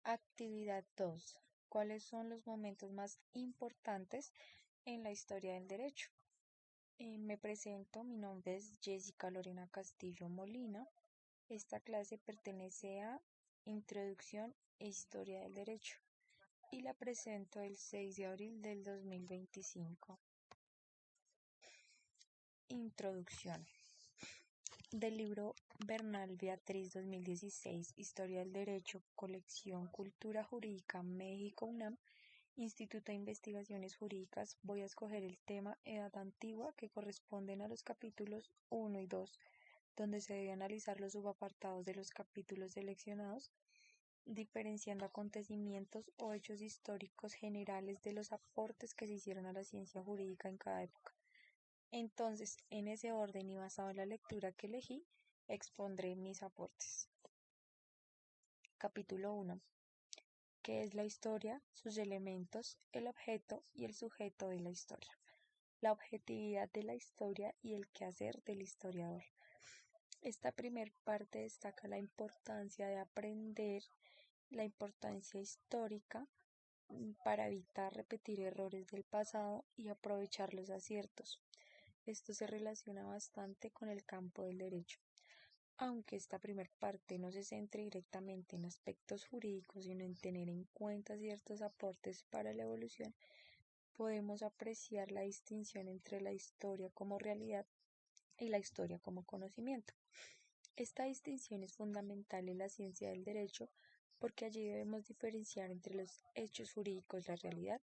Actividad 2. ¿Cuáles son los momentos más importantes en la historia del derecho? Me presento, mi nombre es Jessica Lorena Castillo Molina. Esta clase pertenece a Introducción e Historia del Derecho y la presento el 6 de abril del 2025. Introducción. Del libro Bernal Beatriz 2016, Historia del Derecho, colección Cultura Jurídica México UNAM, Instituto de Investigaciones Jurídicas, voy a escoger el tema Edad Antigua, que corresponden a los capítulos 1 y 2, donde se debe analizar los subapartados de los capítulos seleccionados, diferenciando acontecimientos o hechos históricos generales de los aportes que se hicieron a la ciencia jurídica en cada época. Entonces, en ese orden y basado en la lectura que elegí, expondré mis aportes. Capítulo 1. ¿Qué es la historia? Sus elementos, el objeto y el sujeto de la historia. La objetividad de la historia y el quehacer del historiador. Esta primer parte destaca la importancia de aprender la importancia histórica para evitar repetir errores del pasado y aprovechar los aciertos. Esto se relaciona bastante con el campo del derecho. Aunque esta primera parte no se centre directamente en aspectos jurídicos, sino en tener en cuenta ciertos aportes para la evolución, podemos apreciar la distinción entre la historia como realidad y la historia como conocimiento. Esta distinción es fundamental en la ciencia del derecho porque allí debemos diferenciar entre los hechos jurídicos, la realidad,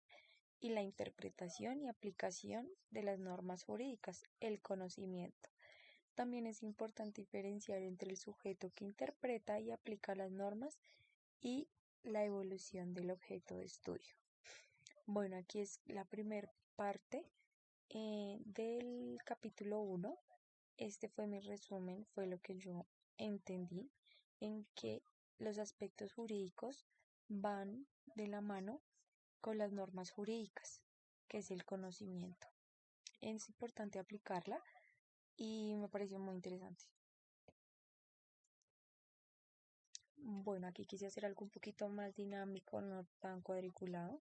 y la interpretación y aplicación de las normas jurídicas, el conocimiento. También es importante diferenciar entre el sujeto que interpreta y aplica las normas y la evolución del objeto de estudio. Bueno, aquí es la primera parte del capítulo 1. Este fue mi resumen, fue lo que yo entendí, en que los aspectos jurídicos van de la mano con las normas jurídicas, que es el conocimiento. Es importante aplicarla y me pareció muy interesante. Bueno, aquí quise hacer algo un poquito más dinámico, no tan cuadriculado.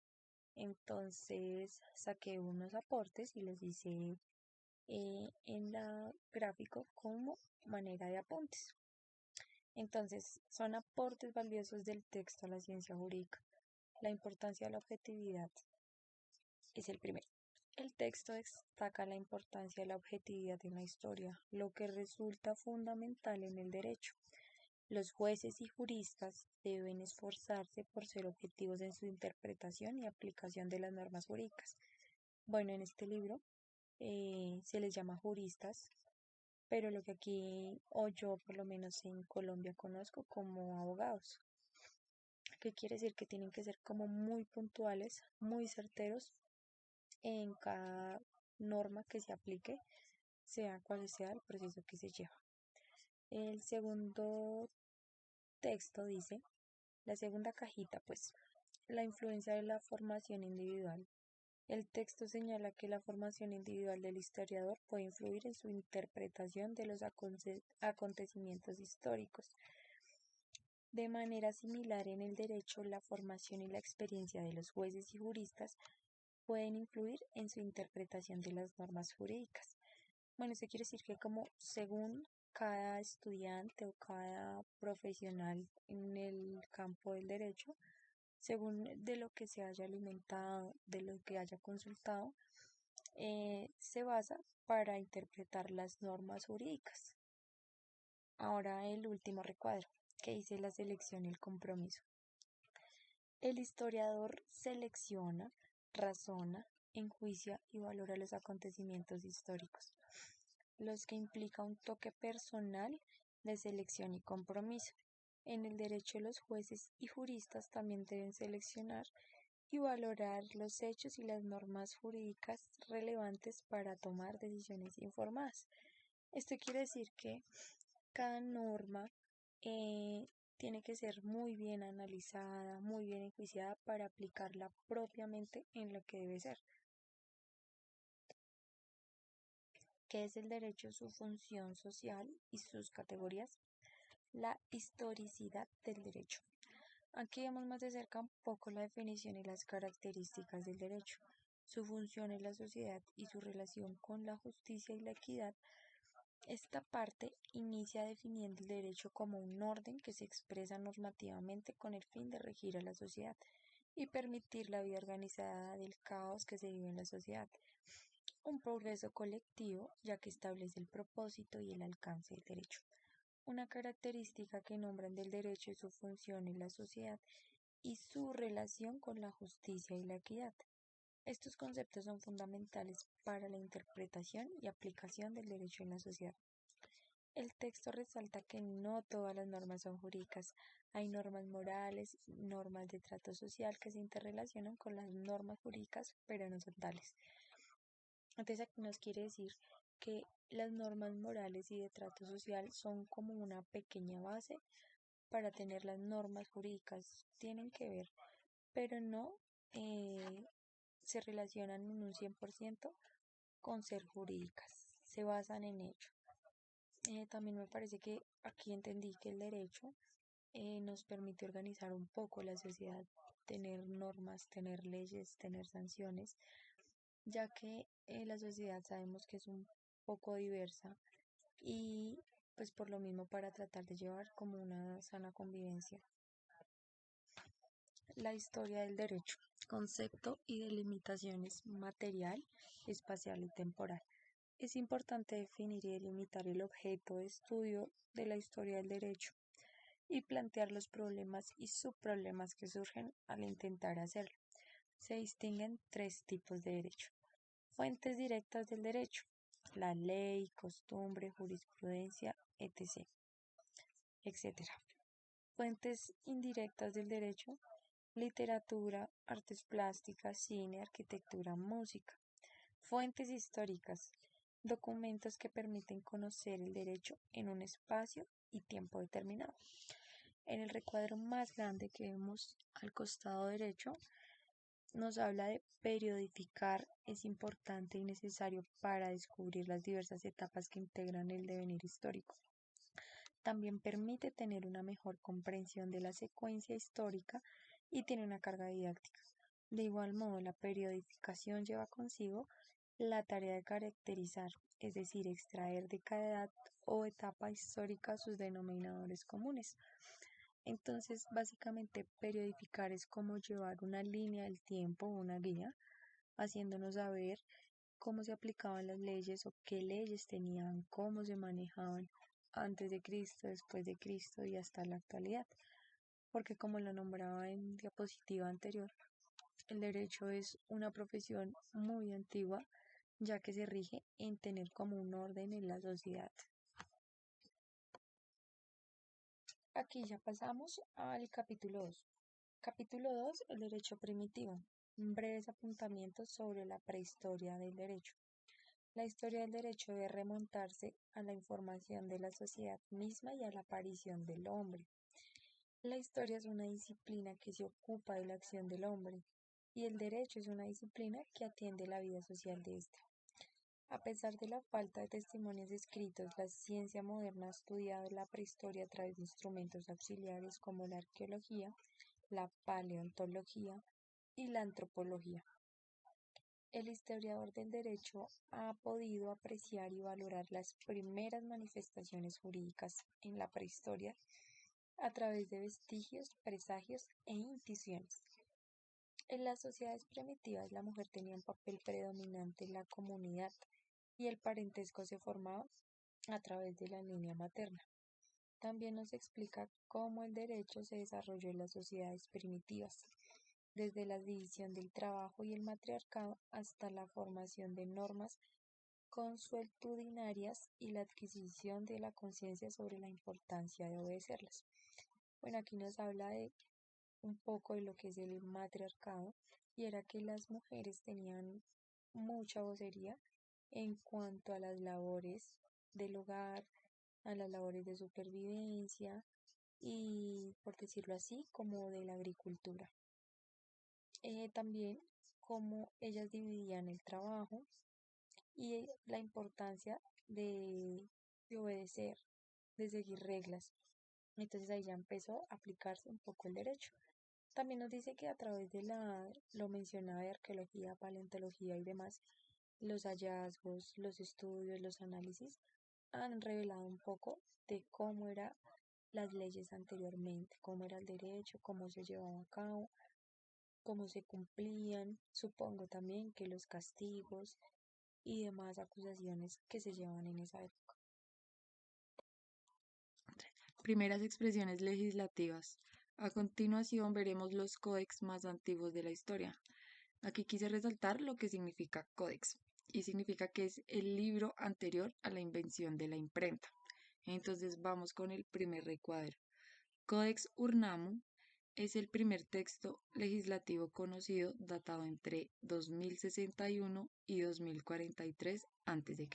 Entonces saqué unos aportes y los hice en la gráfico como manera de apuntes. Entonces, son aportes valiosos del texto a la ciencia jurídica. La importancia de la objetividad es el primero. El texto destaca la importancia de la objetividad en la historia, lo que resulta fundamental en el derecho. Los jueces y juristas deben esforzarse por ser objetivos en su interpretación y aplicación de las normas jurídicas. Bueno, en este libro se les llama juristas, pero lo que aquí, o yo por lo menos en Colombia conozco como abogados. ¿Qué quiere decir? Que tienen que ser como muy puntuales, muy certeros en cada norma que se aplique, sea cual sea el proceso que se lleva. El segundo texto dice, la segunda cajita, pues, la influencia de la formación individual. El texto señala que la formación individual del historiador puede influir en su interpretación de los acontecimientos históricos. De manera similar en el derecho, la formación y la experiencia de los jueces y juristas pueden influir en su interpretación de las normas jurídicas. Bueno, eso quiere decir que como según cada estudiante o cada profesional en el campo del derecho, según de lo que se haya alimentado, de lo que haya consultado, se basa para interpretar las normas jurídicas. Ahora el último recuadro, que dice la selección y el compromiso. El historiador selecciona, razona, enjuicia y valora los acontecimientos históricos, los que implica un toque personal de selección y compromiso. En el derecho, los jueces y juristas también deben seleccionar y valorar los hechos y las normas jurídicas relevantes para tomar decisiones informadas. Esto quiere decir que cada norma tiene que ser muy bien analizada, muy bien enjuiciada para aplicarla propiamente en lo que debe ser. ¿Qué es el derecho, su función social y sus categorías? La historicidad del derecho. Aquí vemos más de cerca un poco la definición y las características del derecho, su función en la sociedad y su relación con la justicia y la equidad. Esta parte inicia definiendo el derecho como un orden que se expresa normativamente con el fin de regir a la sociedad y permitir la vida organizada del caos que se vive en la sociedad. Un progreso colectivo, ya que establece el propósito y el alcance del derecho. Una característica que nombran del derecho es su función en la sociedad y su relación con la justicia y la equidad. Estos conceptos son fundamentales para la interpretación y aplicación del derecho en la sociedad. El texto resalta que no todas las normas son jurídicas. Hay normas morales, normas de trato social que se interrelacionan con las normas jurídicas, pero no son tales. Entonces aquí nos quiere decir que las normas morales y de trato social son como una pequeña base para tener las normas jurídicas. Tienen que ver, pero no se relacionan en un 100% con ser jurídicas. Se basan en ello. También me parece que aquí entendí que el derecho nos permite organizar un poco la sociedad, tener normas, tener leyes, tener sanciones, ya que la sociedad sabemos que es un poco diversa y pues por lo mismo para tratar de llevar como una sana convivencia. La historia del derecho, concepto y delimitaciones material, espacial y temporal. Es importante definir y delimitar el objeto de estudio de la historia del derecho y plantear los problemas y subproblemas que surgen al intentar hacerlo. Se distinguen tres tipos de derecho. Fuentes directas del derecho: la ley, costumbre, jurisprudencia, etc., etcétera. Fuentes indirectas del derecho: literatura, artes plásticas, cine, arquitectura, música. Fuentes históricas: documentos que permiten conocer el derecho en un espacio y tiempo determinado. En el recuadro más grande que vemos al costado derecho, nos habla de periodificar, es importante y necesario para descubrir las diversas etapas que integran el devenir histórico. También permite tener una mejor comprensión de la secuencia histórica y tiene una carga didáctica. De igual modo, la periodificación lleva consigo la tarea de caracterizar, es decir, extraer de cada edad o etapa histórica sus denominadores comunes. Entonces, básicamente, periodificar es como llevar una línea del tiempo, una guía, haciéndonos saber cómo se aplicaban las leyes o qué leyes tenían, cómo se manejaban antes de Cristo, después de Cristo y hasta la actualidad. Porque como lo nombraba en diapositiva anterior, el derecho es una profesión muy antigua, ya que se rige en tener como un orden en la sociedad. Aquí ya pasamos al capítulo 2. Capítulo 2: el derecho primitivo. Breves apuntamientos sobre la prehistoria del derecho. La historia del derecho debe remontarse a la información de la sociedad misma y a la aparición del hombre. La historia es una disciplina que se ocupa de la acción del hombre, y el derecho es una disciplina que atiende la vida social de éste. A pesar de la falta de testimonios escritos, la ciencia moderna ha estudiado la prehistoria a través de instrumentos auxiliares como la arqueología, la paleontología y la antropología. El historiador del derecho ha podido apreciar y valorar las primeras manifestaciones jurídicas en la prehistoria a través de vestigios, presagios e intuiciones. En las sociedades primitivas, la mujer tenía un papel predominante en la comunidad y el parentesco se formaba a través de la línea materna. También nos explica cómo el derecho se desarrolló en las sociedades primitivas, desde la división del trabajo y el matriarcado hasta la formación de normas consuetudinarias y la adquisición de la conciencia sobre la importancia de obedecerlas. Bueno, aquí nos habla de un poco de lo que es el matriarcado, y era que las mujeres tenían mucha vocería en cuanto a las labores del hogar, a las labores de supervivencia y, por decirlo así, como de la agricultura. También cómo ellas dividían el trabajo y la importancia de obedecer, de seguir reglas. Entonces ahí ya empezó a aplicarse un poco el derecho. También nos dice que a través de lo mencionado de arqueología, paleontología y demás, los hallazgos, los estudios, los análisis han revelado un poco de cómo eran las leyes anteriormente, cómo era el derecho, cómo se llevaba a cabo, cómo se cumplían, supongo también que los castigos y demás acusaciones que se llevan en esa época. Primeras expresiones legislativas. A continuación veremos los códex más antiguos de la historia. Aquí quise resaltar lo que significa códex y significa que es el libro anterior a la invención de la imprenta. Entonces vamos con el primer recuadro. Codex Urnamum es el primer texto legislativo conocido datado entre 2061 y 2043 a.C.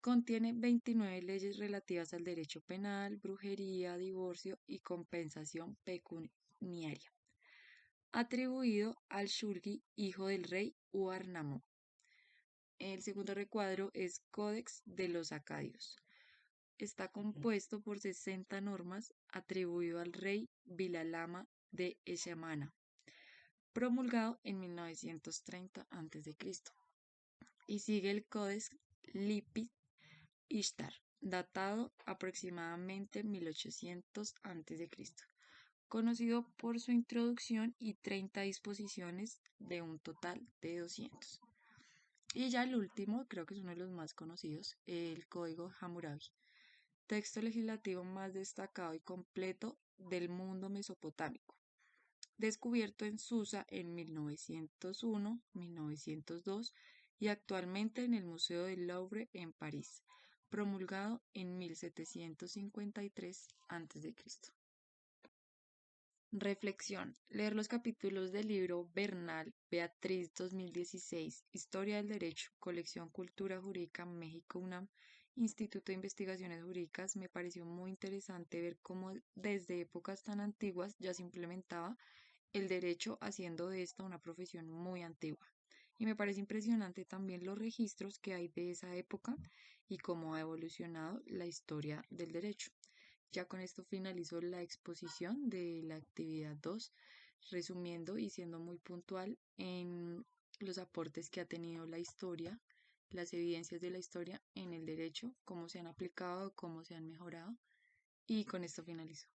Contiene 29 leyes relativas al derecho penal, brujería, divorcio y compensación pecuniaria, atribuido al Shulgi, hijo del rey Uarnamo. El segundo recuadro es Códex de los Acadios. Está compuesto por 60 normas atribuido al rey Vilalama de Eshemana, promulgado en 1930 a.C. Y sigue el Codex Lipit Ishtar, datado aproximadamente 1800 a.C., conocido por su introducción y 30 disposiciones de un total de 200. Y ya el último, creo que es uno de los más conocidos, el Código Hammurabi, texto legislativo más destacado y completo del mundo mesopotámico, descubierto en Susa en 1901, 1902 y actualmente en el Museo del Louvre en París, promulgado en 1753 a.C. Reflexión. Leer los capítulos del libro Bernal, Beatriz 2016, Historia del Derecho, Colección Cultura Jurídica México UNAM, Instituto de Investigaciones Jurídicas, me pareció muy interesante ver cómo desde épocas tan antiguas ya se implementaba el derecho, haciendo de esta una profesión muy antigua. Y me parece impresionante también los registros que hay de esa época y cómo ha evolucionado la historia del derecho. Ya con esto finalizo la exposición de la actividad 2, resumiendo y siendo muy puntual en los aportes que ha tenido la historia, las evidencias de la historia en el derecho, cómo se han aplicado, cómo se han mejorado. Y con esto finalizo.